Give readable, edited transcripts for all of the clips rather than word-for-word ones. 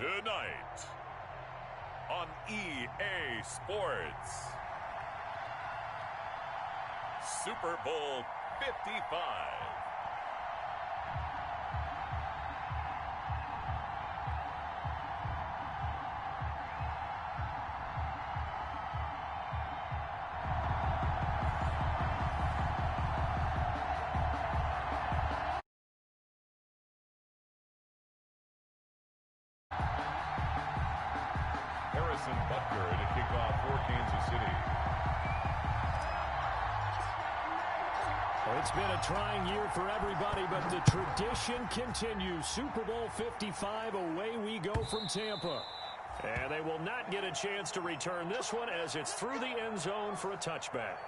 Tonight on EA Sports, Super Bowl 55. Butker to kick off for Kansas City. Well, it's been a trying year for everybody, but the tradition continues. Super Bowl 55, away we go from Tampa. And they will not get a chance to return this one as it's through the end zone for a touchback.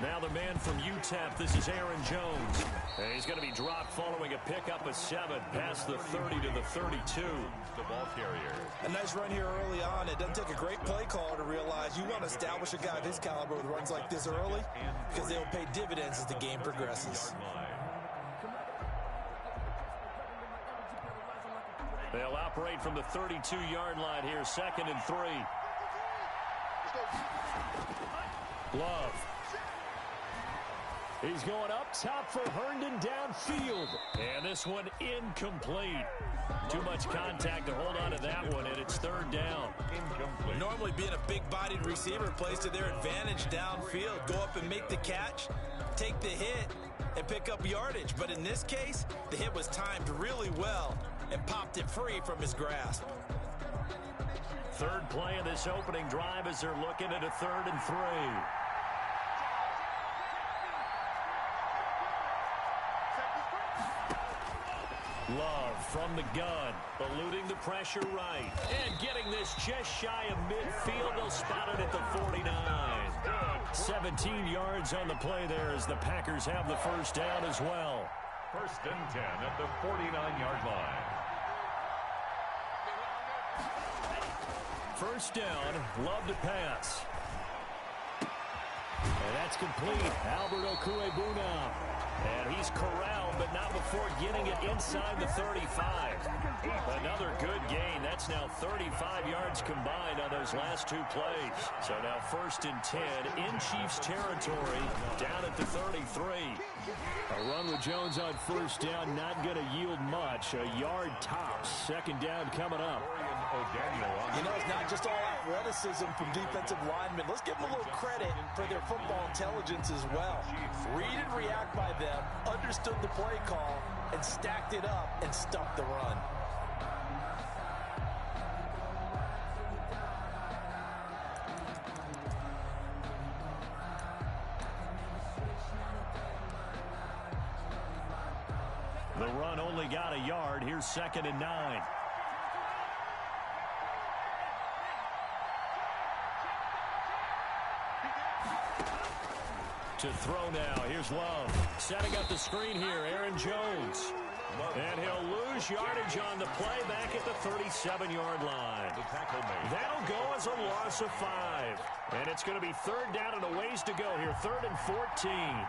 Now the man from UTEP, this is Aaron Jones. And he's going to be dropped following a pickup of 7 past the 30 to the 32. The ball carrier. A nice run here early on. It doesn't take a great play caller to realize you want to establish a guy of his caliber with runs like this early because they'll pay dividends as the game progresses. They'll operate from the 32-yard line here, 2nd and 3. Love. He's going up top for Herndon downfield. And this one incomplete. Too much contact to hold on to that one, and it's 3rd down. Incomplete. Normally being a big-bodied receiver plays to their advantage downfield. Go up and make the catch, take the hit, and pick up yardage. But in this case, the hit was timed really well and popped it free from his grasp. 3rd play of this opening drive as they're looking at a 3rd and 3. Love from the gun, eluding the pressure right. And getting this just shy of midfield. They'll spot it at the 49. 17 yards on the play there as the Packers have the 1st down as well. 1st and 10 at the 49-yard line. 1st down, Love to pass. And that's complete. Albert Okwuegbunam. And he's corralled, but not before getting it inside the 35. Another good gain. That's now 35 yards combined on those last 2 plays. So now 1st and 10 in Chiefs territory, down at the 33. A run with Jones on 1st down, not going to yield much. A yard tops. 2nd down coming up. You know, it's not just all athleticism from defensive linemen. Let's give them a little credit for their football intelligence as well. Read and react by them, understood the play call, and stacked it up and stuffed the run. The run only got a yard. Here's 2nd and 9. To throw now. Here's Love. Setting up the screen here. Aaron Jones. And he'll lose yardage on the play back at the 37-yard line. That'll go as a loss of 5. And it's going to be 3rd down and a ways to go here. 3rd and 14.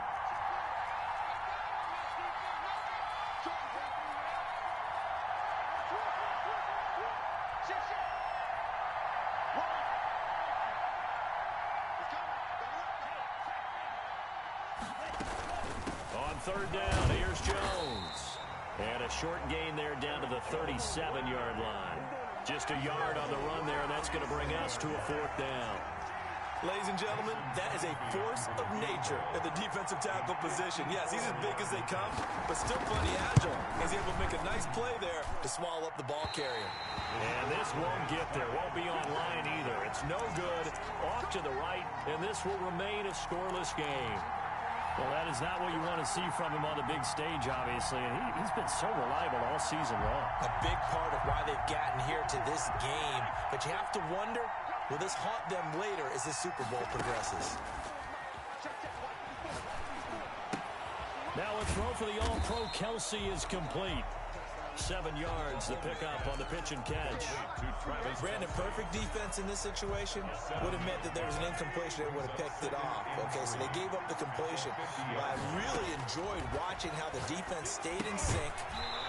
On 3rd down, here's Jones. And a short gain there down to the 37-yard line. Just a yard on the run there, and that's going to bring us to a 4th down. Ladies and gentlemen, that is a force of nature at the defensive tackle position. Yes, he's as big as they come, but still plenty agile. He's able to make a nice play there to swallow up the ball carrier. And this won't get there. Won't be on line either. It's no good. Off to the right, and this will remain a scoreless game. Well, that is not what you want to see from him on the big stage, obviously. And he's been so reliable all season long. A big part of why they've gotten here to this game. But you have to wonder, will this haunt them later as the Super Bowl progresses? Now a throw for the All-Pro Kelsey is complete. 7 yards, the pickup on the pitch and catch. Brandon, perfect defense in this situation would have meant that there was an incompletion and would have picked it off. Okay, so they gave up the completion. But I really enjoyed watching how the defense stayed in sync,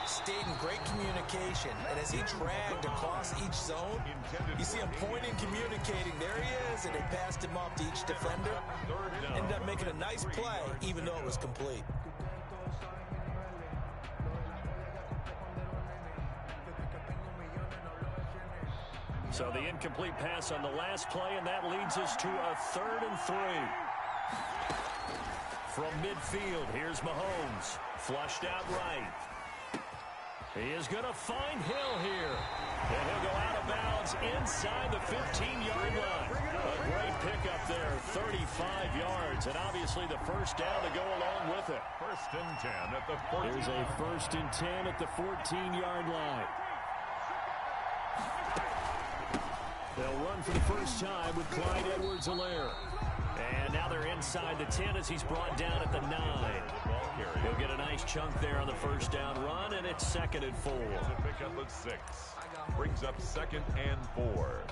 stayed in great communication, and as he dragged across each zone, you see him pointing, communicating. There he is, and they passed him off to each defender. Ended up making a nice play, even though it was complete. So the incomplete pass on the last play, and that leads us to a 3rd and 3. From midfield, here's Mahomes. Flushed out right. He is going to find Hill here. And he'll go out of bounds inside the 15-yard line. A great pickup there, 35 yards. And obviously the first down to go along with it. 1st and 10 at the 14. There's a 1st and 10 at the 14-yard line. They'll run for the first time with Clyde Edwards-Helaire. And now they're inside the 10 as he's brought down at the 9. He'll get a nice chunk there on the first down run, and it's 2nd and 4. To pick up at 6. Brings up 2nd and 4.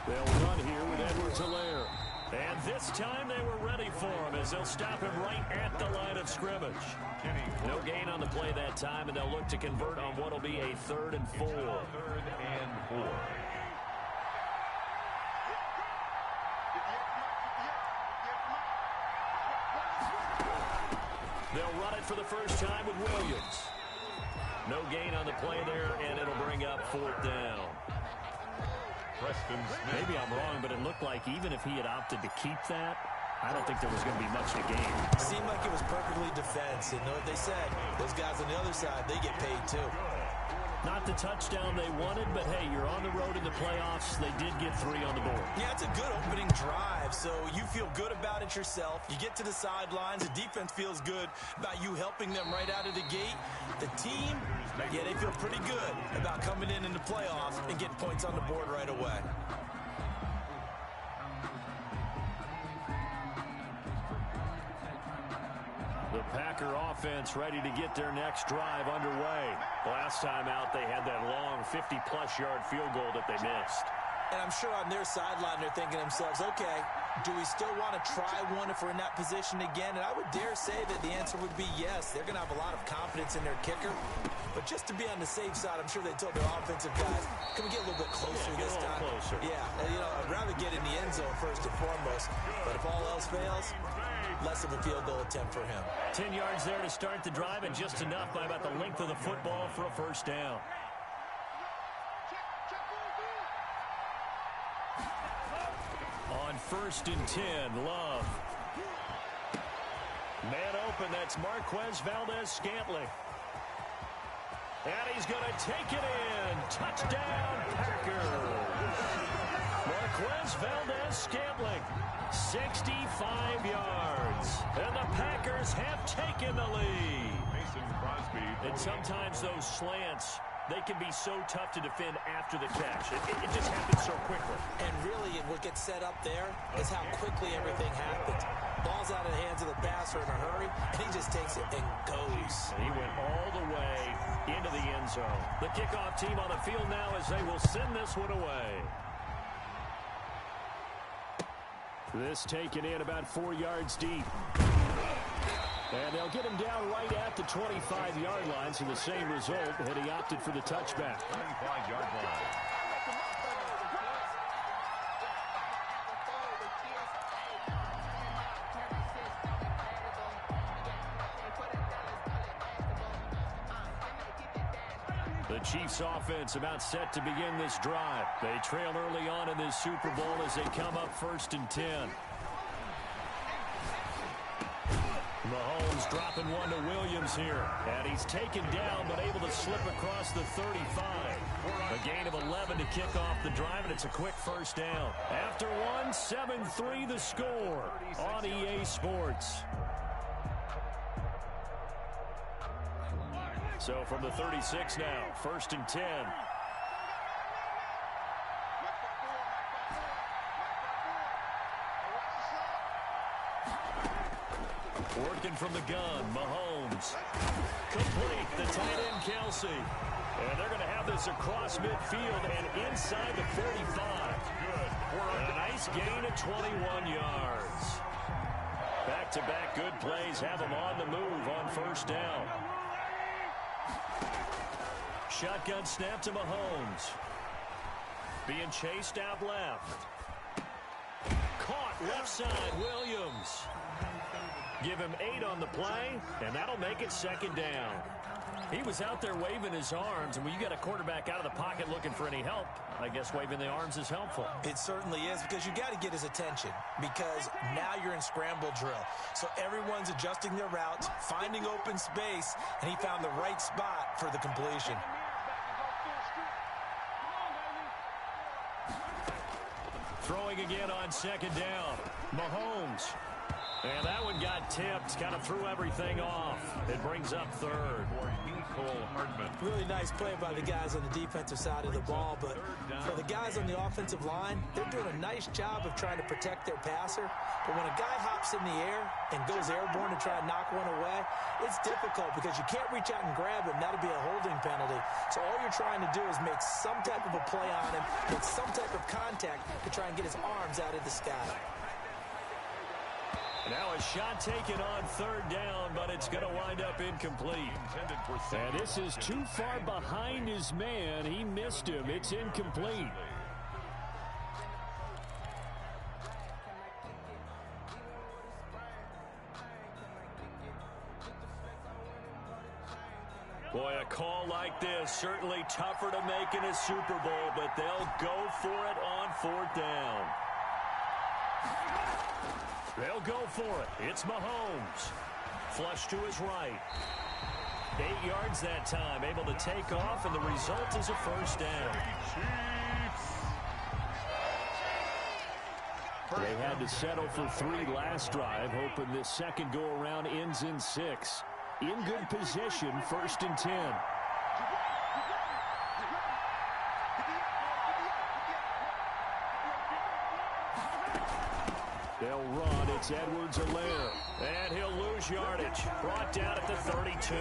They'll run here with Edwards-Helaire. And this time they were ready for him as they'll stop him right at the line of scrimmage. No gain on the play that time, and they'll look to convert on what will be a 3rd and 4. 3rd and 4. They'll run it for the first time with Williams. No gain on the play there, and it'll bring up 4th down. Maybe I'm wrong, but it looked like even if he had opted to keep that, I don't think there was going to be much to gain. Seemed like it was perfectly defense. And know what they said? Those guys on the other side, they get paid too. Not the touchdown they wanted, but hey, you're on the road in the playoffs. They did get 3 on the board. Yeah, it's a good opening drive, so you feel good about it yourself. You get to the sidelines. The defense feels good about you helping them right out of the gate. The team, yeah, they feel pretty good about coming in the playoffs and getting points on the board right away. The Packer offense ready to get their next drive underway. Last time out, they had that long 50-plus yard field goal that they missed. And I'm sure on their sideline, they're thinking to themselves, okay, do we still want to try one if we're in that position again? And I would dare say that the answer would be yes. They're going to have a lot of confidence in their kicker. But just to be on the safe side, I'm sure they told their offensive guys, can we get a little bit closer this time? Closer. Yeah, I'd rather get in the end zone first and foremost. But if all else fails, less of a field goal attempt for him. 10 yards there to start the drive, and just enough by about the length of the football for a first down. On 1st and 10, Love. Man open, that's Marquez Valdez-Scantling. And he's going to take it in. Touchdown, Packers. Marquez Valdez-Scantling, 65 yards. And the Packers have taken the lead. Mason Crosby. And sometimes those slants, they can be so tough to defend after the catch. It just happens so quickly. And really, what gets set up there is how quickly everything happens. Ball's out of the hands of the passer in a hurry, and he just takes it and goes. And he went all the way into the end zone. The kickoff team on the field now as they will send this one away. This taken in about 4 yards deep. And they'll get him down right at the 25-yard line, so the same result had he opted for the touchback. 25-yard line. The Chiefs offense about set to begin this drive. They trail early on in this Super Bowl as they come up 1st and 10. Mahomes dropping one to Williams here. And he's taken down but able to slip across the 35. A gain of 11 to kick off the drive, and it's a quick first down. After one, 7-3 the score on EA Sports. So from the 36 now, 1st and 10. Working from the gun, Mahomes. Complete, the tight end, Kelsey. And they're going to have this across midfield and inside the 45. A nice gain of 21 yards. Back-to-back good plays have them on the move on 1st down. Shotgun snap to Mahomes. Being chased out left. Caught left side, Williams. Give him 8 on the play, and that'll make it 2nd down. He was out there waving his arms, and when you got a quarterback out of the pocket looking for any help, I guess waving the arms is helpful. It certainly is, because you got to get his attention, because now you're in scramble drill. So everyone's adjusting their routes, finding open space, and he found the right spot for the completion. Throwing again on 2nd down. Mahomes. And that one got tipped, kind of threw everything off. It brings up 3rd. Really nice play by the guys on the defensive side of the ball, but for the guys on the offensive line, they're doing a nice job of trying to protect their passer. But when a guy hops in the air and goes airborne to try and knock one away, it's difficult because you can't reach out and grab him. That'll be a holding penalty. So all you're trying to do is make some type of a play on him, make some type of contact to try and get his arms out of the sky. Now a shot taken on 3rd down, but it's going to wind up incomplete. And this is too far behind his man. He missed him. It's incomplete. Boy, a call like this, certainly tougher to make in a Super Bowl, but they'll go for it on 4th down. They'll go for it. It's Mahomes. Flush to his right. 8 yards that time. Able to take off, and the result is a 1st down. They had to settle for 3 last drive, hoping this second go-around ends in 6. In good position, 1st and 10. They'll run. It's Edwards-Helaire. And he'll lose yardage. Brought down at the 32.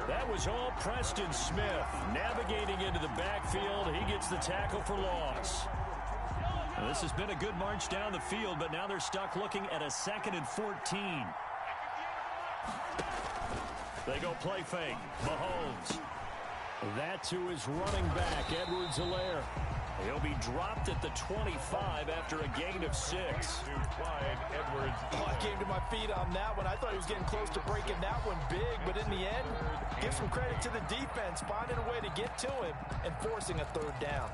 That was all Preston Smith. Navigating into the backfield. He gets the tackle for loss. Now, this has been a good march down the field, but now they're stuck looking at a 2nd and 14. They go play fake. Mahomes. That to his running back, Edwards-Helaire. He'll be dropped at the 25 after a gain of 6. I came to my feet on that one. I thought he was getting close to breaking that one big, but in the end, give some credit to the defense, finding a way to get to him and forcing a 3rd down.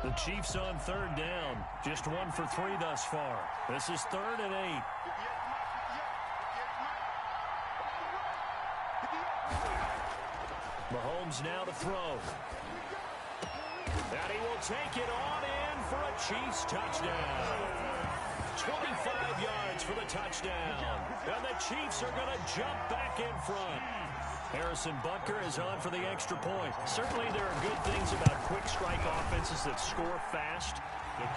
The Chiefs on 3rd down. Just 1 for 3 thus far. This is 3rd and 8. Mahomes now to throw. And he will take it on in for a Chiefs touchdown. 25 yards for the touchdown. And the Chiefs are going to jump back in front. Harrison Butker is on for the extra point. Certainly there are good things about quick strike offenses that score fast,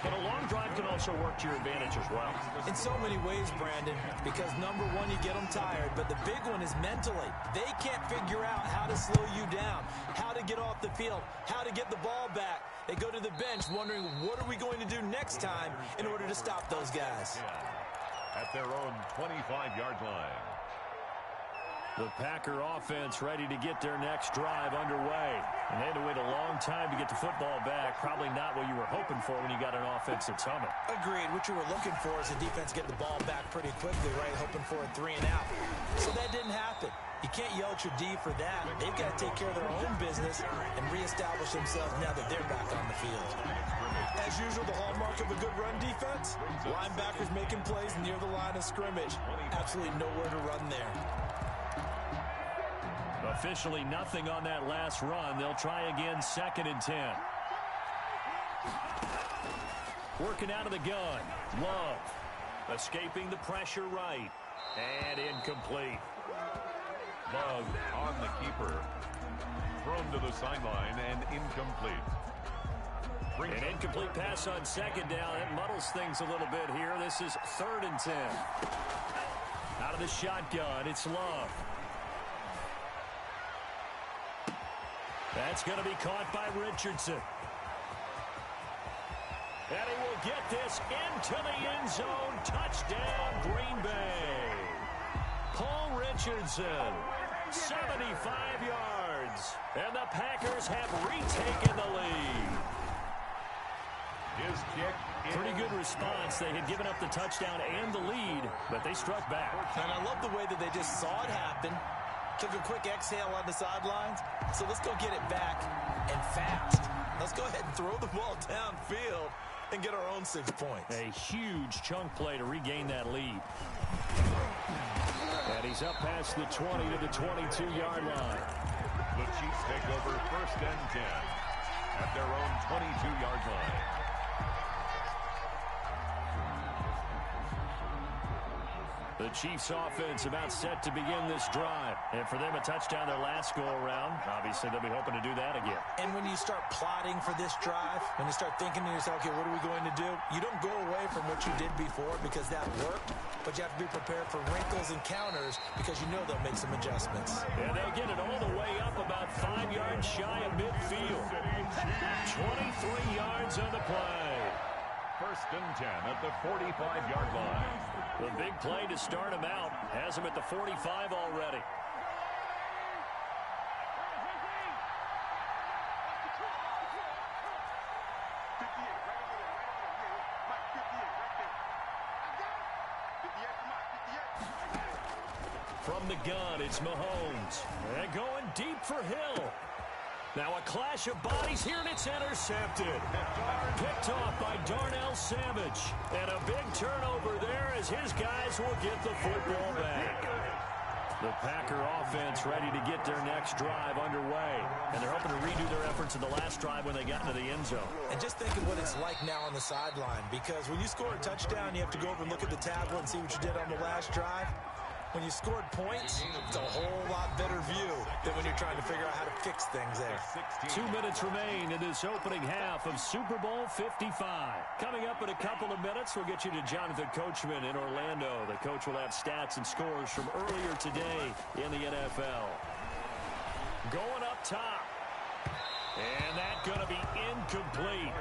but a long drive can also work to your advantage as well. In so many ways, Brandon, because number one, you get them tired, but the big one is mentally. They can't figure out how to slow you down, how to get off the field, how to get the ball back. They go to the bench wondering, what are we going to do next time in order to stop those guys? At their own 25-yard line. The Packer offense ready to get their next drive underway. And they had to wait a long time to get the football back. Probably not what you were hoping for when you got an offense that's humming. Agreed. What you were looking for is the defense get the ball back pretty quickly, right? Hoping for a 3 and out. So that didn't happen. You can't yell at your D for that. They've got to take care of their own business and reestablish themselves now that they're back on the field. As usual, the hallmark of a good run defense, linebackers making plays near the line of scrimmage. Absolutely nowhere to run there. Officially nothing on that last run. They'll try again, 2nd and 10. Working out of the gun. Love. Escaping the pressure right. And incomplete. Love on the keeper. Thrown to the sideline and incomplete. An incomplete pass on 2nd down. It muddles things a little bit here. This is 3rd and 10. Out of the shotgun, it's Love. That's going to be caught by Richardson. And he will get this into the end zone. Touchdown, Green Bay. Paul Richardson, 75 yards. And the Packers have retaken the lead. His kick. Pretty good response. They had given up the touchdown and the lead, but they struck back. And I love the way that they just saw it happen. Took a quick exhale on the sidelines. So let's go get it back and fast. Let's go ahead and throw the ball downfield and get our own 6 points. A huge chunk play to regain that lead. And he's up past the 20 to the 22-yard line. The Chiefs take over 1st and 10 at their own 22-yard line. The Chiefs offense about set to begin this drive. And for them, a touchdown their last go-around. Obviously, they'll be hoping to do that again. And when you start plotting for this drive, when you start thinking to yourself, okay, what are we going to do? You don't go away from what you did before because that worked, but you have to be prepared for wrinkles and counters because you know they'll make some adjustments. And they'll get it all the way up about 5 yards shy of midfield. 23 yards on the play. 1st and 10 at the 45-yard line. The big play to start him out has him at the 45 already. From the gun, it's Mahomes. And going deep for Hill. Now a clash of bodies here, and it's intercepted. Picked off by Darnell Savage. And a big turnover there as his guys will get the football back. The Packer offense ready to get their next drive underway. And they're hoping to redo their efforts in the last drive when they got into the end zone. And just think of what it's like now on the sideline. Because when you score a touchdown, you have to go over and look at the tablet and see what you did on the last drive. When you scored points, it's a whole lot better view than when you're trying to figure out how to fix things there. 2 minutes remain in this opening half of Super Bowl 55. Coming up in a couple of minutes, we'll get you to Jonathan Coachman in Orlando. The coach will have stats and scores from earlier today in the NFL. Going up top. And that's going to be incomplete.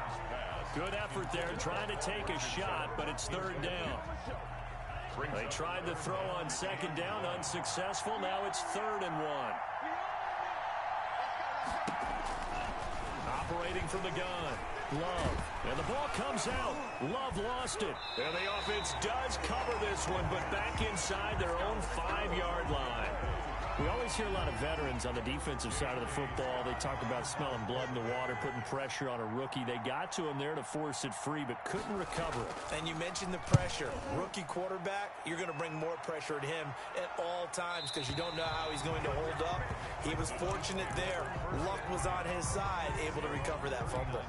Good effort there trying to take a shot, but it's 3rd down. They tried to throw on 2nd down, unsuccessful. Now it's 3rd and 1. Operating from the gun, Love. And the ball comes out. Love lost it. And the offense does cover this one, but back inside their own 5-yard line. We always hear a lot of veterans on the defensive side of the football. They talk about smelling blood in the water, putting pressure on a rookie. They got to him there to force it free, but couldn't recover it. And you mentioned the pressure. Rookie quarterback, you're going to bring more pressure at him at all times because you don't know how he's going to hold up. He was fortunate there. Luck was on his side, able to recover that fumble.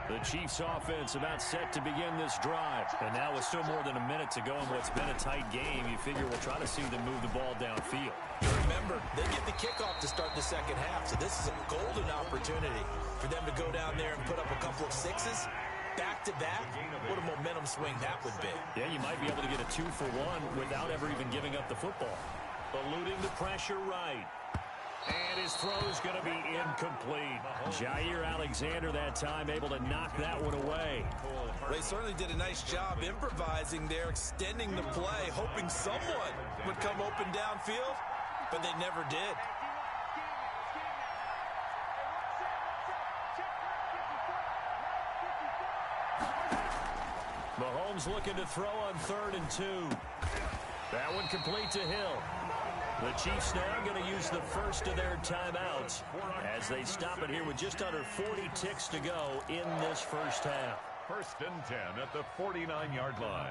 The Chiefs offense about set to begin this drive. And now with still more than a minute to go in what's been a tight game, you figure we'll try to see them move the ball downfield. Remember, they get the kickoff to start the second half, so this is a golden opportunity for them to go down there and put up a couple of sixes. Back-to-back, what a momentum swing that would be. Yeah, you might be able to get a 2-for-1 without ever even giving up the football. Eluding the pressure right. And his throw is going to be incomplete. Jair Alexander that time able to knock that one away. They certainly did a nice job improvising there, extending the play, hoping someone would come open downfield, but they never did. Mahomes looking to throw on 3rd and 2. That one complete to Hill. The Chiefs now going to use the first of their timeouts as they stop it here with just under 40 ticks to go in this first half. First and 10 at the 49-yard line.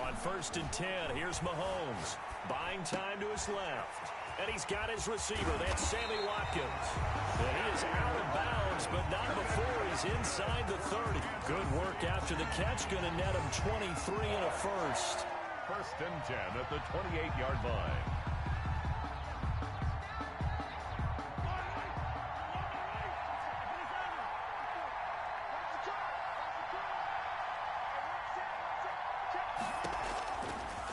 On first and 10, here's Mahomes. Buying time to his left. And he's got his receiver. That's Sammy Watkins. And he is out of bounds, but not before he's inside the 30. Good work after the catch. Going to net him 23 and a first. First and 10 at the 28-yard line.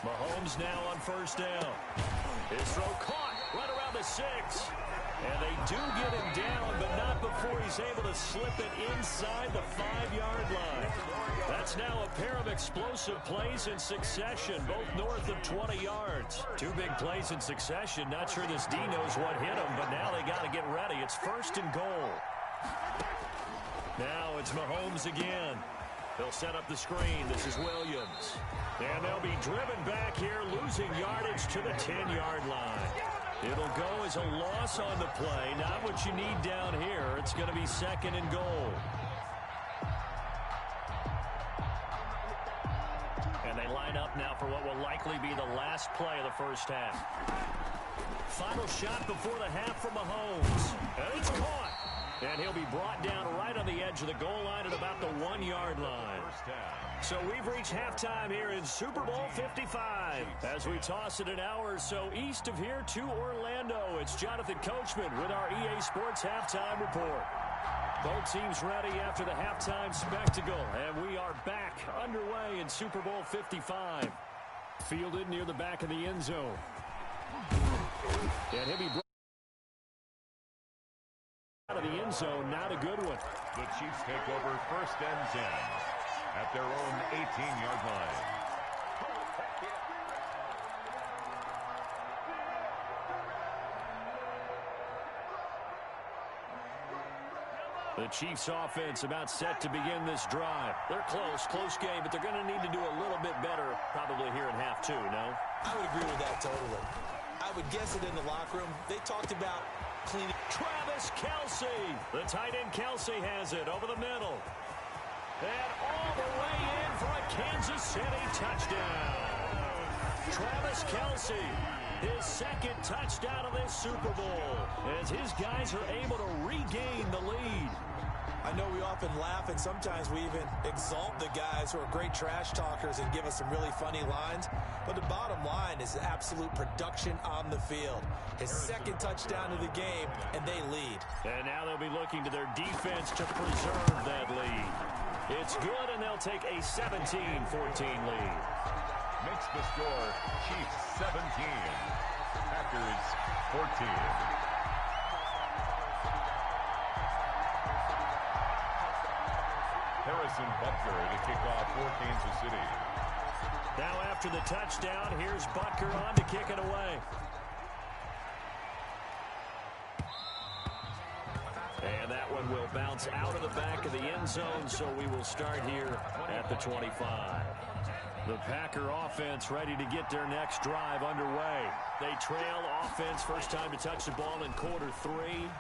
Mahomes now on first down. His throw caught right around the 6. And they do get him down, but not before he's able to slip it inside the 5-yard line. That's now a pair of explosive plays in succession, both north of 20 yards. Two big plays in succession. Not sure this D knows what hit him, but now they got to get ready. It's first and goal. Now it's Mahomes again. They'll set up the screen. This is Williams. And they'll be driven back here, losing yardage to the 10-yard line. It'll go as a loss on the play. Not what you need down here. It's going to be second and goal. And they line up now for what will likely be the last play of the first half. Final shot before the half from Mahomes. And it's caught. And he'll be brought down right on the edge of the goal line at about the 1-yard line. So we've reached halftime here in Super Bowl 55. As we toss it an hour or so east of here to Orlando, it's Jonathan Coachman with our EA Sports Halftime Report. Both teams ready after the halftime spectacle, and we are back underway in Super Bowl 55. Fielded near the back of the end zone. And he'll be out of the end zone, not a good one. The Chiefs take over first and 10 at their own 18-yard line. The Chiefs offense about set to begin this drive. They're close game, but they're going to need to do a little bit better probably here in half two, no? I would agree with that totally. I would guess it in the locker room. They talked about cleaning. Travis Kelce. The tight end Kelce has it over the middle. And all the way in for a Kansas City touchdown. Travis Kelce, his second touchdown of this Super Bowl, as his guys are able to regain the lead. I know we often laugh, and sometimes we even exalt the guys who are great trash talkers and give us some really funny lines. But the bottom line is absolute production on the field. His second touchdown of the game, and they lead. And now they'll be looking to their defense to preserve that lead. It's good, and they'll take a 17-14 lead. Makes the score Chiefs 17, Packers 14. Harrison Butker to kick off for Kansas City. Now after the touchdown, here's Butker on to kick it away. And that one will bounce out of the back of the end zone, so we will start here at the 25. The Packer offense ready to get their next drive underway. They trail offense, first time to touch the ball in quarter 3,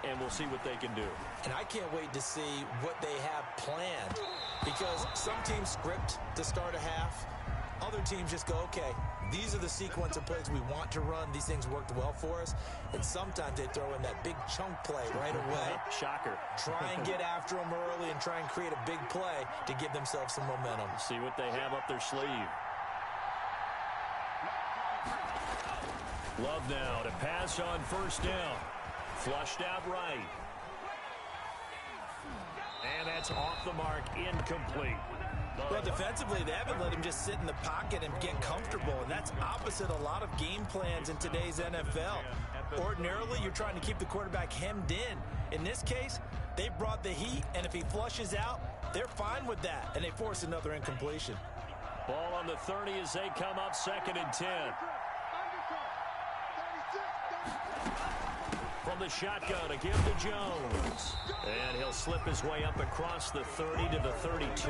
and we'll see what they can do. And I can't wait to see what they have planned, because some teams script to start a half. Other teams just go, okay, these are the sequence of plays we want to run. These things worked well for us. And sometimes they throw in that big chunk play right away. Shocker. Try and get after them early and try and create a big play to give themselves some momentum. See what they have up their sleeve. Love now to pass on first down. Flushed out right. And that's off the mark, incomplete. Well, defensively, they haven't let him just sit in the pocket and get comfortable, and that's opposite a lot of game plans in today's NFL. Ordinarily, you're trying to keep the quarterback hemmed in. In this case, they brought the heat, and if he flushes out, they're fine with that, and they force another incompletion. Ball on the 30 as they come up 2nd and 10. From the shotgun, a give to Jones. And he'll slip his way up across the 30 to the 32.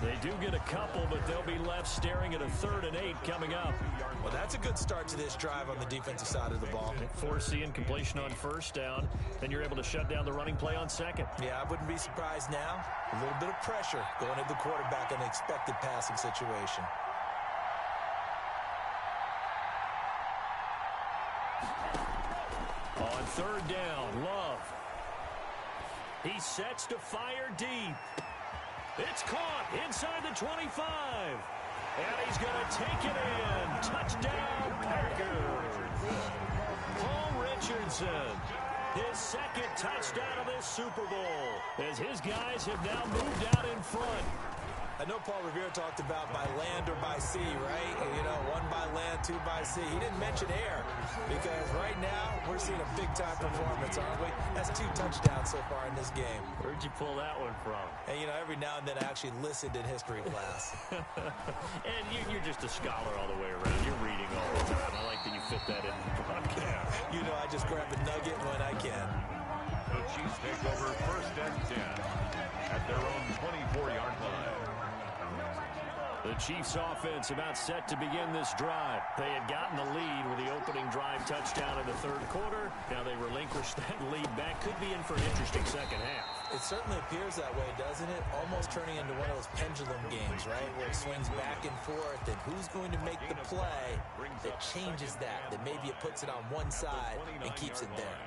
They do get a couple, but they'll be left staring at a 3rd and 8 coming up. Well, that's a good start to this drive on the defensive side of the ball. Force the incompletion on 1st down, then you're able to shut down the running play on 2nd. Yeah, I wouldn't be surprised now. A little bit of pressure going at the quarterback in an expected passing situation. On 3rd down, Love. He sets to fire deep. It's caught inside the 25. And he's going to take it in. Touchdown, Packers. Paul Richardson, his 2nd touchdown of this Super Bowl, as his guys have now moved out in front. I know Paul Revere talked about by land or by sea, right? You know, 1 by land, 2 by sea. He didn't mention air because right now we're seeing a big-time performance, aren't we? That's 2 touchdowns so far in this game. Where'd you pull that one from? And, you know, every now and then I actually listened in history class. And you're just a scholar all the way around. You're reading all the time. I like that you fit that in the broadcast. You know, I just grab a nugget when I can. The Chiefs take over 1st and 10 at their own 24-yard line. The Chiefs offense about set to begin this drive. They had gotten the lead with the opening drive touchdown in the 3rd quarter. Now they relinquish that lead back. Could be in for an interesting 2nd half. It certainly appears that way, doesn't it? Almost turning into one of those pendulum games, right? Where it swings back and forth, and who's going to make the play that changes that maybe it puts it on one side and keeps it there.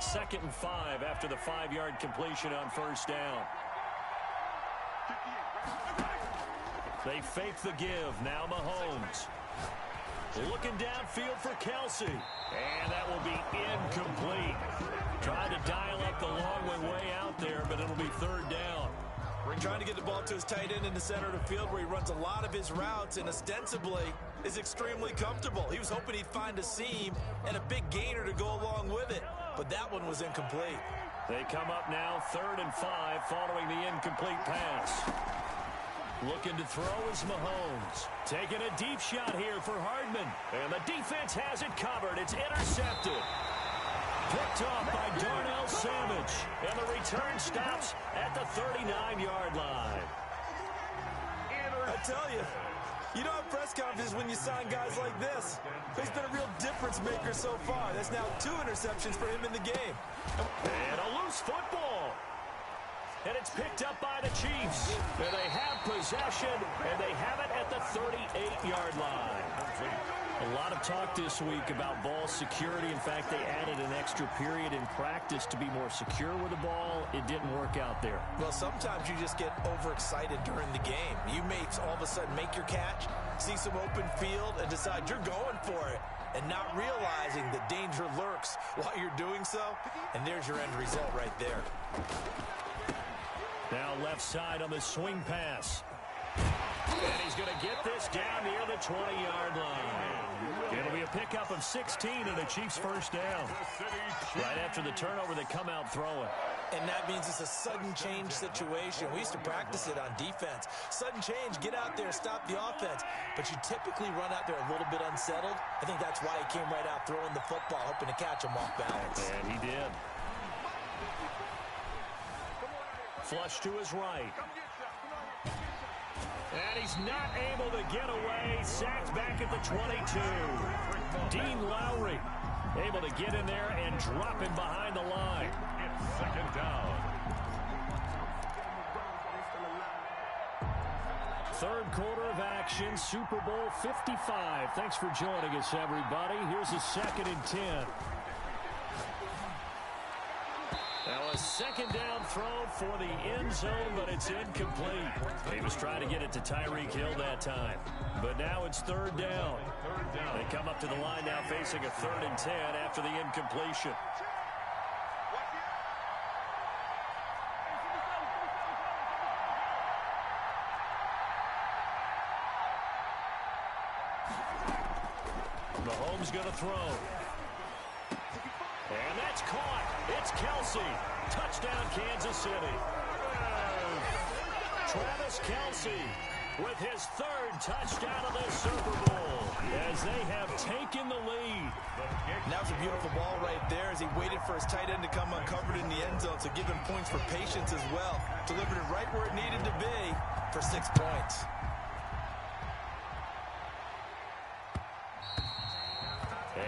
2nd and 5 after the 5-yard completion on 1st down. They fake the give. Now Mahomes. Looking downfield for Kelsey. And that will be incomplete. Trying to dial up the long way out there, but it'll be 3rd down. We're trying to get the ball to his tight end in the center of the field where he runs a lot of his routes and ostensibly is extremely comfortable. He was hoping he'd find a seam and a big gainer to go along with it, but that one was incomplete. They come up now 3rd and 5 following the incomplete pass. Looking to throw is Mahomes. Taking a deep shot here for Hardman. And the defense has it covered. It's intercepted. Picked off by Darnell Savage. And the return stops at the 39-yard line. I tell you, you don't have press conferences when you sign guys like this. He's been a real difference maker so far. That's now 2 interceptions for him in the game. And a loose football. And it's picked up by the Chiefs. And they have possession, and they have it at the 38-yard line. A lot of talk this week about ball security. In fact, they added an extra period in practice to be more secure with the ball. It didn't work out there. Well, sometimes you just get overexcited during the game. You may all of a sudden make your catch, see some open field, and decide you're going for it, and not realizing the danger lurks while you're doing so. And there's your end result right there. Now left side on the swing pass. And he's going to get this down near the 20-yard line. It'll be a pickup of 16 and a Chiefs 1st down. Right after the turnover, they come out throwing. And that means it's a sudden change situation. We used to practice it on defense. Sudden change, get out there, stop the offense. But you typically run out there a little bit unsettled. I think that's why he came right out throwing the football, hoping to catch him off balance. And he did. Flush to his right. And he's not able to get away. Sacked back at the 22. Dean Lowry able to get in there and drop him behind the line. It's 2nd down. 3rd quarter of action, Super Bowl 55. Thanks for joining us, everybody. Here's a 2nd and 10. Now a 2nd down throw for the end zone, but it's incomplete. He was trying to get it to Tyreek Hill that time. But now it's 3rd down. They come up to the line now facing a 3rd and 10 after the incompletion. Mahomes going to throw. And that's caught. It's Kelsey. Touchdown, Kansas City. Travis Kelce with his third touchdown of this Super Bowl as they have taken the lead. And that was a beautiful ball right there as he waited for his tight end to come uncovered in the end zone, so give him points for patience as well. Delivered it right where it needed to be for 6 points.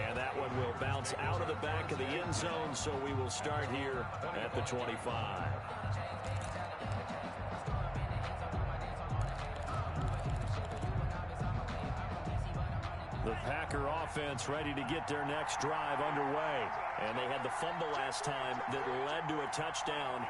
And that one will bounce out of the back of the end zone, so we will start here at the 25. The Packer offense ready to get their next drive underway. And they had the fumble last time that led to a touchdown.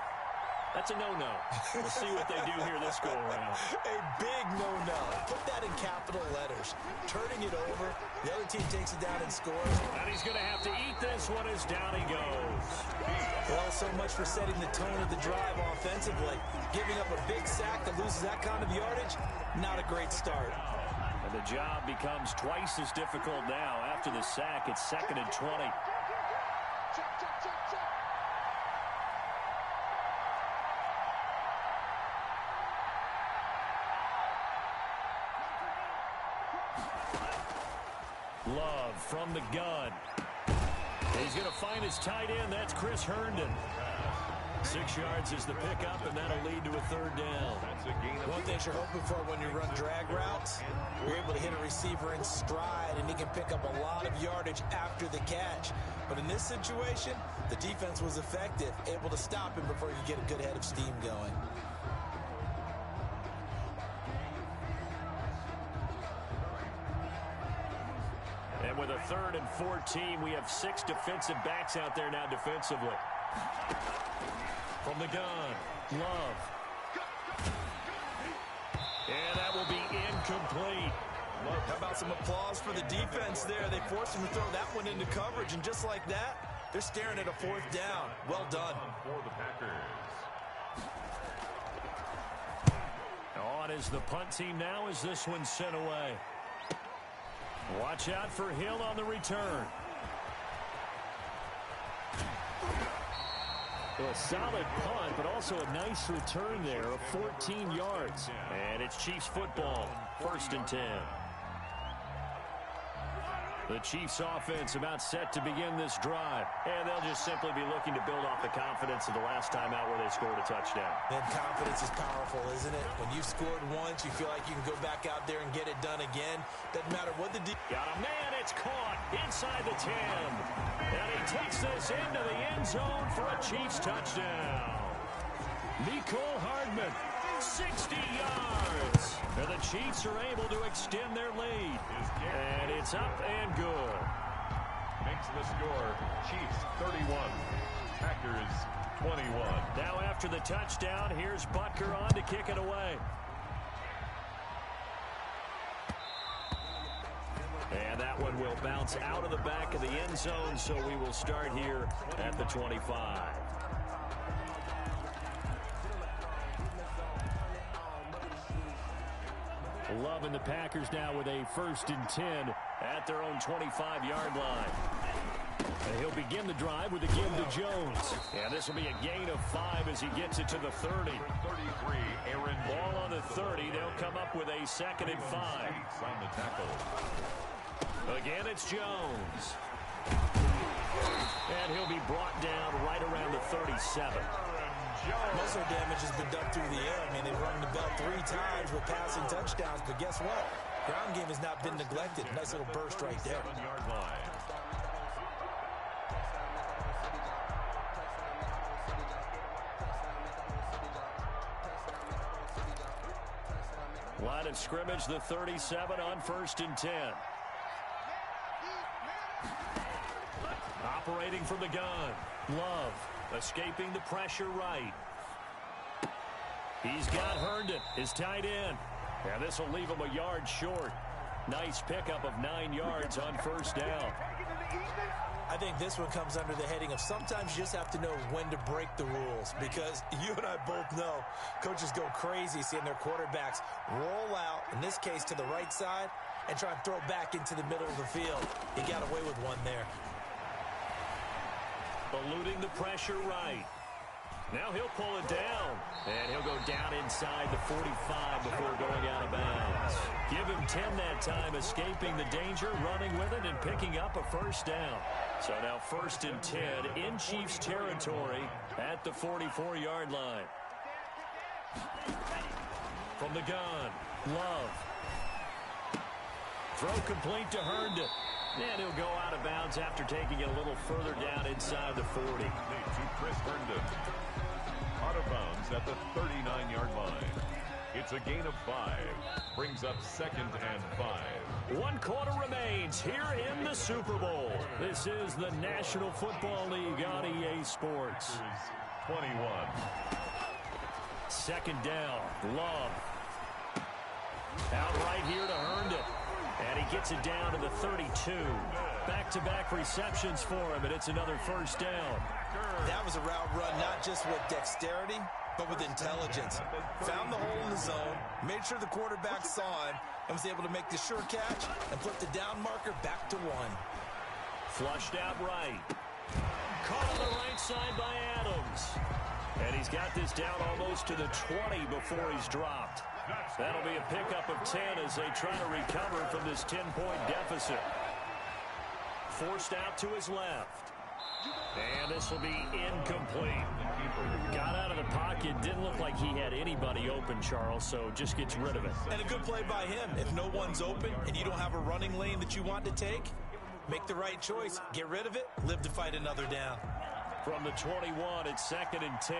That's a no-no. We'll see what they do here this go-around. A big no-no. Put that in capital letters. Turning it over. The other team takes it down and scores. And he's going to have to eat this one as down he goes. Well, so much for setting the tone of the drive offensively. Giving up a big sack that loses that kind of yardage, not a great start. And the job becomes twice as difficult now. After the sack, it's 2nd and 20. Love from the gun. He's going to find his tight end. That's Chris Herndon. 6 yards is the pickup, and that'll lead to a 3rd down. One thing you're hoping for when you run drag routes, you're able to hit a receiver in stride, and he can pick up a lot of yardage after the catch. But in this situation, the defense was effective, able to stop him before he could get a good head of steam going. And with a 3rd and 14, we have 6 defensive backs out there now defensively. From the gun, Love. And that will be incomplete. How about some applause for the defense there? They forced him to throw that one into coverage, and just like that, they're staring at a 4th down. Well done. For the Packers. On is the punt team now as this one's sent away. Watch out for Hill on the return. Well, a solid punt, but also a nice return there of 14 yards. And it's Chiefs football, 1st and 10. The Chiefs offense about set to begin this drive. And they'll just simply be looking to build off the confidence of the last time out where they scored a touchdown. And confidence is powerful, isn't it? When you've scored once, you feel like you can go back out there and get it done again. Doesn't matter what the Got a man, it's caught inside the 10. And he takes this into the end zone for a Chiefs touchdown. Mecole Hardman, 60 yards. And the Chiefs are able to extend their lead. And it's up and good. Makes the score Chiefs 31, Packers 21. Now after the touchdown, here's Butker on to kick it away. And that one will bounce out of the back of the end zone, so we will start here at the 25. Love and the Packers now with a 1st and 10 at their own 25-yard line. And he'll begin the drive with a give to Jones. And this will be a gain of 5 as he gets it to the 30. 33, Aaron. Ball on the 30. They'll come up with a 2nd and 5. On the tackle. Again, it's Jones. And he'll be brought down right around the 37. Muscle damage has been done through the air. I mean, they've rung the bell 3 times with passing touchdowns, but guess what? Ground game has not been neglected. Nice little burst right there. 7-yard line. Line of scrimmage, the 37 on 1st and 10. Operating from the gun. Love escaping the pressure right. He's got Herndon, his tight end. And this will leave him a yard short. Nice pickup of 9 yards on 1st down. I think this one comes under the heading of sometimes you just have to know when to break the rules, because you and I both know coaches go crazy seeing their quarterbacks roll out, in this case to the right side, and try and throw back into the middle of the field. He got away with one there. Eluding the pressure right. Now he'll pull it down, and he'll go down inside the 45 before going out of bounds. Give him 10 that time, escaping the danger, running with it, and picking up a first down. So now 1st and 10 in Chiefs territory at the 44-yard line. From the gun, Love. Throw complete to Herndon. And he'll go out of bounds after taking it a little further down inside the 40. To Chris Herndon. Out of bounds at the 39-yard line. It's a gain of 5. Brings up 2nd and 5. 1 quarter remains here in the Super Bowl. This is the National Football League on EA Sports. 21. 2nd down. Love. Out right here to Herndon. And he gets it down to the 32. Back-to-back receptions for him, and it's another first down. That was a route run, not just with dexterity, but with intelligence. Found the hole in the zone, made sure the quarterback saw him, and was able to make the sure catch and flip the down marker back to 1. Flushed out right. Caught on the right side by Adams. And he's got this down almost to the 20 before he's dropped. That'll be a pickup of 10 as they try to recover from this 10-point deficit. Forced out to his left. And this will be incomplete. Got out of the pocket. Didn't look like he had anybody open, Charles, so just gets rid of it. And a good play by him. If no one's open and you don't have a running lane that you want to take, make the right choice. Get rid of it. Live to fight another down. From the 21, it's 2nd and 10.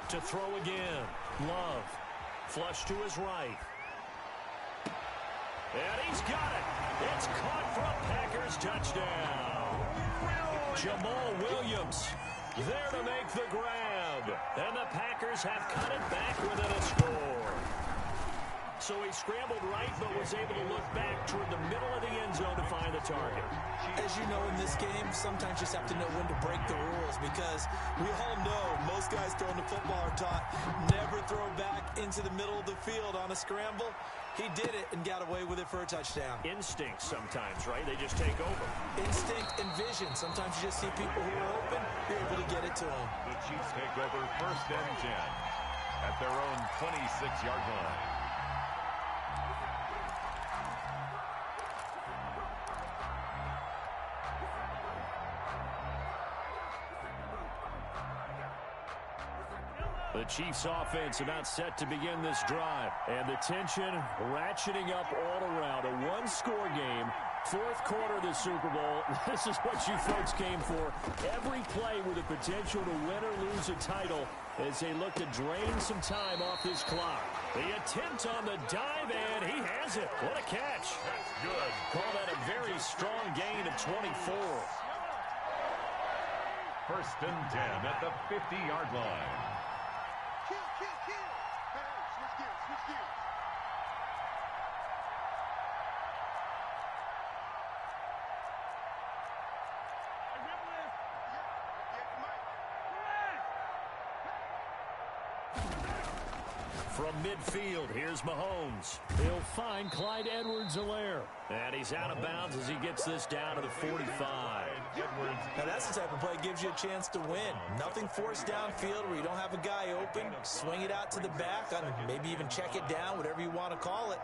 To throw again. Love. Flush to his right. And he's got it. It's caught for a Packers touchdown. Jamal Williams there to make the grab. And the Packers have cut it back within a score. So he scrambled right, but was able to look back toward the middle of the end zone to find the target. As you know, in this game, sometimes you just have to know when to break the rules, because we all know most guys throwing the football are taught never throw back into the middle of the field on a scramble. He did it and got away with it for a touchdown. Instinct sometimes, right? They just take over. Instinct and vision. Sometimes you just see people who are open, you're able to get it to them. The Chiefs take over 1st and 10 at their own 26-yard line. The Chiefs offense about set to begin this drive. And the tension ratcheting up all around. A one-score game. 4th quarter of the Super Bowl. This is what you folks came for. Every play with the potential to win or lose a title as they look to drain some time off this clock. The attempt on the dive, and he has it. What a catch. That's good. Call that a very strong gain of 24. 1st and 10 at the 50-yard line. From midfield, here's Mahomes. He'll find Clyde Edwards-Helaire. And he's out of bounds as he gets this down to the 45. Now that's the type of play that gives you a chance to win. Nothing forced downfield where you don't have a guy open. Swing it out to the back, maybe even check it down, whatever you want to call it.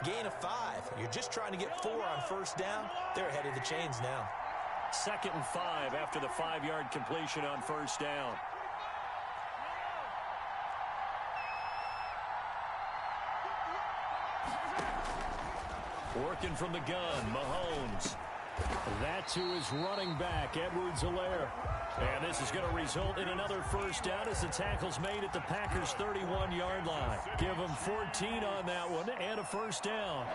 Gain of 5. You're just trying to get 4 on 1st down. They're ahead of the chains now. 2nd and 5 after the 5-yard completion on 1st down. Working from the gun, Mahomes. That's who is running back, Edwards-Helaire. And this is going to result in another first down as the tackle's made at the Packers' 31-yard line. Give them 14 on that one and a first down.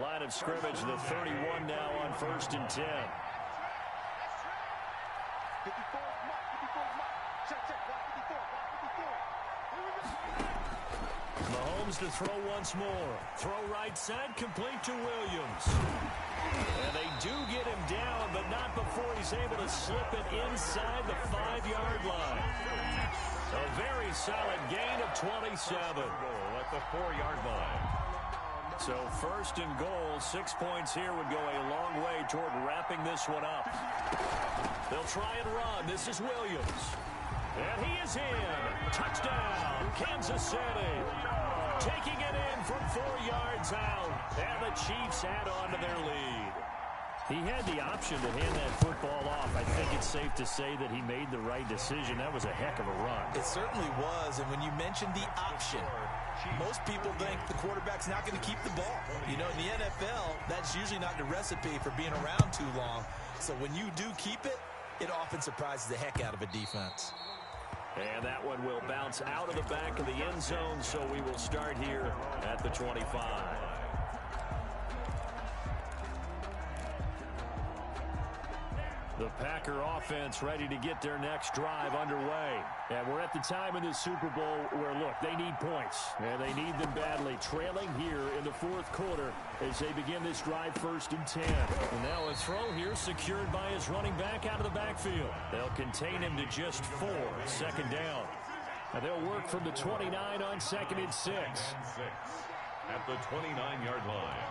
Line of scrimmage, the 31 now on 1st and 10. Mahomes to throw once more. Throw right side, complete to Williams. And they do get him down, but not before he's able to slip it inside the 5-yard line. A very solid gain of 27. At the 4-yard line. So first and goal, 6 points here would go a long way toward wrapping this one up. They'll try and run. This is Williams. And he is in. Touchdown, Kansas City. Taking it in from 4 yards out. And the Chiefs add on to their lead. He had the option to hand that football off. I think it's safe to say that he made the right decision. That was a heck of a run. It certainly was. And when you mentioned the option, most people think the quarterback's not going to keep the ball. You know, in the NFL, that's usually not the recipe for being around too long. So when you do keep it, it often surprises the heck out of a defense. And that one will bounce out of the back of the end zone, so we will start here at the 25. The Packer offense ready to get their next drive underway. And we're at the time in the Super Bowl where, look, they need points. And they need them badly. Trailing here in the fourth quarter as they begin this drive 1st and 10. And now a throw here secured by his running back out of the backfield. They'll contain him to just 4. Second down. And they'll work from the 29 on 2nd and 6. At the 29-yard line.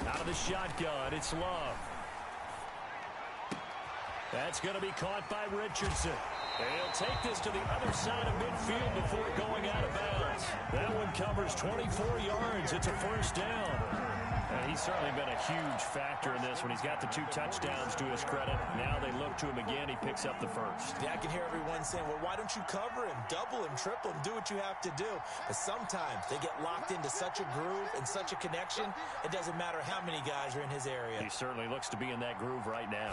Out of the shotgun, it's Love. That's going to be caught by Richardson. And he'll take this to the other side of midfield before going out of bounds. That one covers 24 yards. It's a first down. And he's certainly been a huge factor in this when he's got the 2 touchdowns to his credit. Now they look to him again. He picks up the first. Yeah, I can hear everyone saying, well, why don't you cover him, double him, triple him, do what you have to do. But sometimes they get locked into such a groove and such a connection, it doesn't matter how many guys are in his area. He certainly looks to be in that groove right now.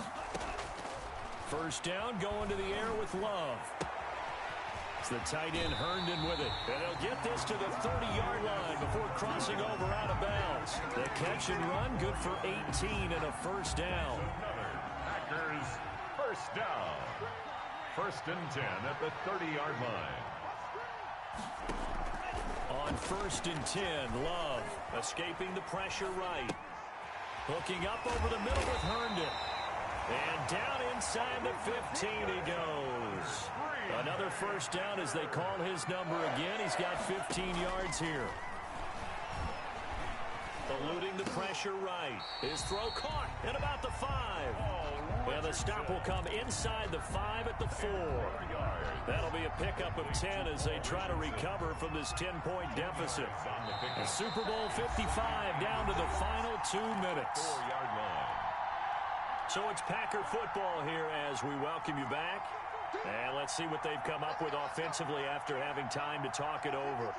First down, going to the air with Love. It's the tight end Herndon with it. And he'll get this to the 30-yard line before crossing over out of bounds. The catch and run, good for 18 and a first down. Packers first down. 1st and 10 at the 30-yard line. On 1st and 10, Love escaping the pressure right. Hooking up over the middle with Herndon. And down inside the 15 he goes. Another first down as they call his number again. He's got 15 yards here. Eluding the pressure right. His throw caught at about the 5. And the stop will come inside the 5 at the 4. That'll be a pickup of 10 as they try to recover from this 10-point deficit. The Super Bowl 55 down to the final 2 minutes. 4-yard line. So it's Packer football here as we welcome you back. And let's see what they've come up with offensively after having time to talk it over.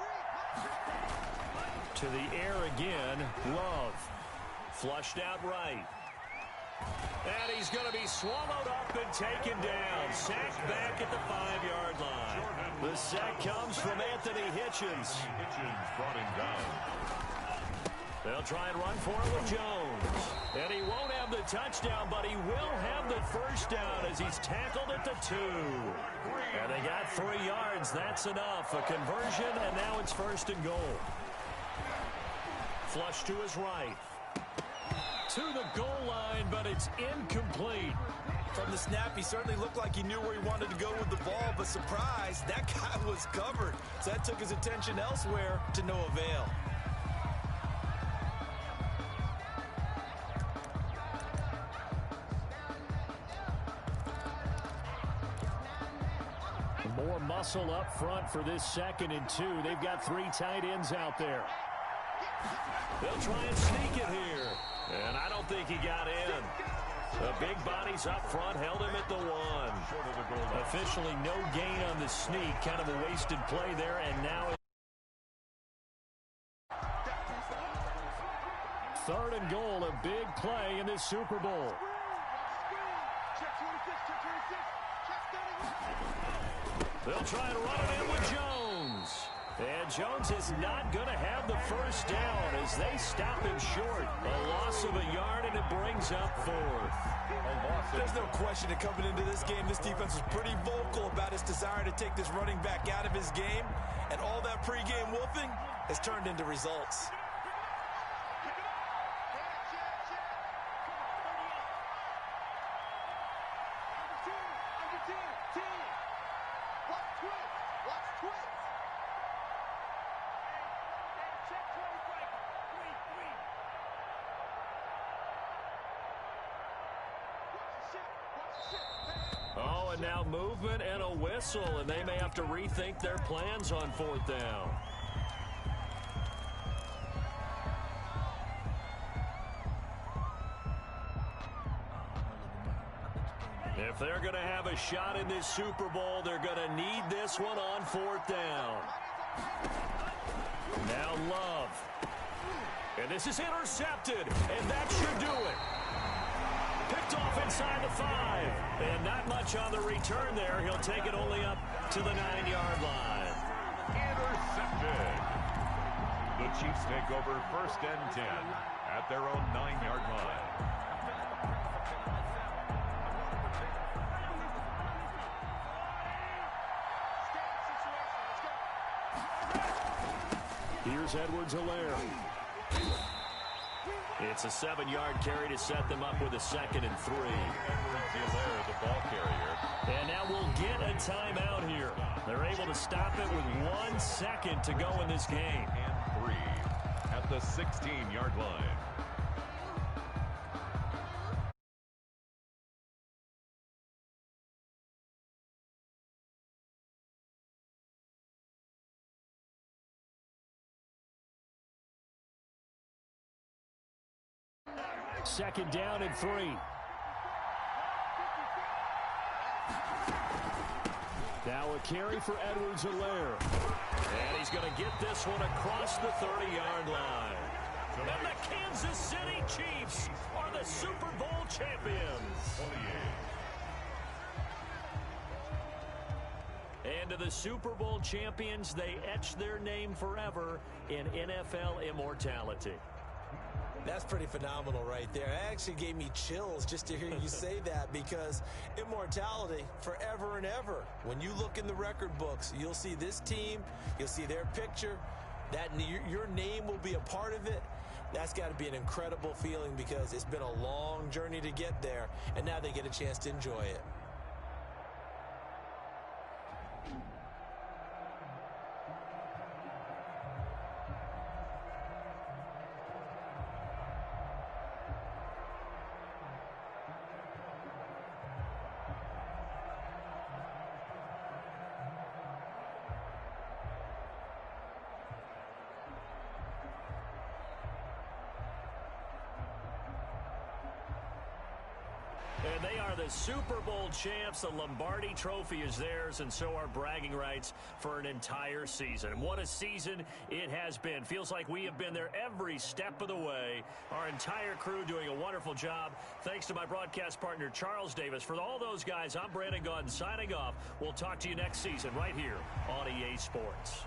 To the air again, Love. Flushed out right. And he's going to be swallowed up and taken down. Sacked back at the 5-yard line. The sack comes from Anthony Hitchens. Hitchens brought him down. They'll try and run for it with Jones. And he won't have the touchdown, but he will have the first down as he's tackled at the 2. And they got 3 yards. That's enough. A conversion, and now it's 1st and goal. Flush to his right. To the goal line, but it's incomplete. From the snap, he certainly looked like he knew where he wanted to go with the ball, but surprise, that guy was covered. So that took his attention elsewhere to no avail. More muscle up front for this 2nd and 2. They've got 3 tight ends out there. They'll try and sneak it here. And I don't think he got in. The big bodies up front held him at the 1. Officially no gain on the sneak. Kind of a wasted play there. And now it's 3rd and goal. A big play in this Super Bowl. They'll try and run it in with Jones. And Jones is not going to have the first down as they stop him short. A loss of a yard, and it brings up 4th. There's no question that coming into this game, this defense was pretty vocal about its desire to take this running back out of his game. And all that pregame wolfing has turned into results. Oh, and now movement and a whistle, and they may have to rethink their plans on 4th down. If they're going to have a shot in this Super Bowl, they're going to need this one on 4th down. Now Love. And this is intercepted, and that should do it. Picked off inside the 5. And not much on the return there. He'll take it only up to the 9-yard line. Intercepted. The Chiefs take over 1st and 10 at their own 9-yard line. Here's Edwards-Helaire. It's a 7-yard carry to set them up with a 2nd and 3. Edwards-Helaire, the ball carrier. And now we'll get a timeout here. They're able to stop it with 1 second to go in this game. And 3 at the 16-yard line. Second down and 3. Now a carry for Edwards-Helaire. And he's going to get this one across the 30-yard line. And the Kansas City Chiefs are the Super Bowl champions. And to the Super Bowl champions, they etch their name forever in NFL immortality. That's pretty phenomenal right there. It actually gave me chills just to hear you say that, because immortality forever and ever. When you look in the record books, you'll see this team, you'll see their picture, that your name will be a part of it. That's got to be an incredible feeling, because it's been a long journey to get there, and now they get a chance to enjoy it. And they are the Super Bowl champs. The Lombardi Trophy is theirs, and so are bragging rights for an entire season. What a season it has been. Feels like we have been there every step of the way. Our entire crew doing a wonderful job. Thanks to my broadcast partner, Charles Davis. For all those guys, I'm Brandon Gaudin signing off. We'll talk to you next season right here on EA Sports.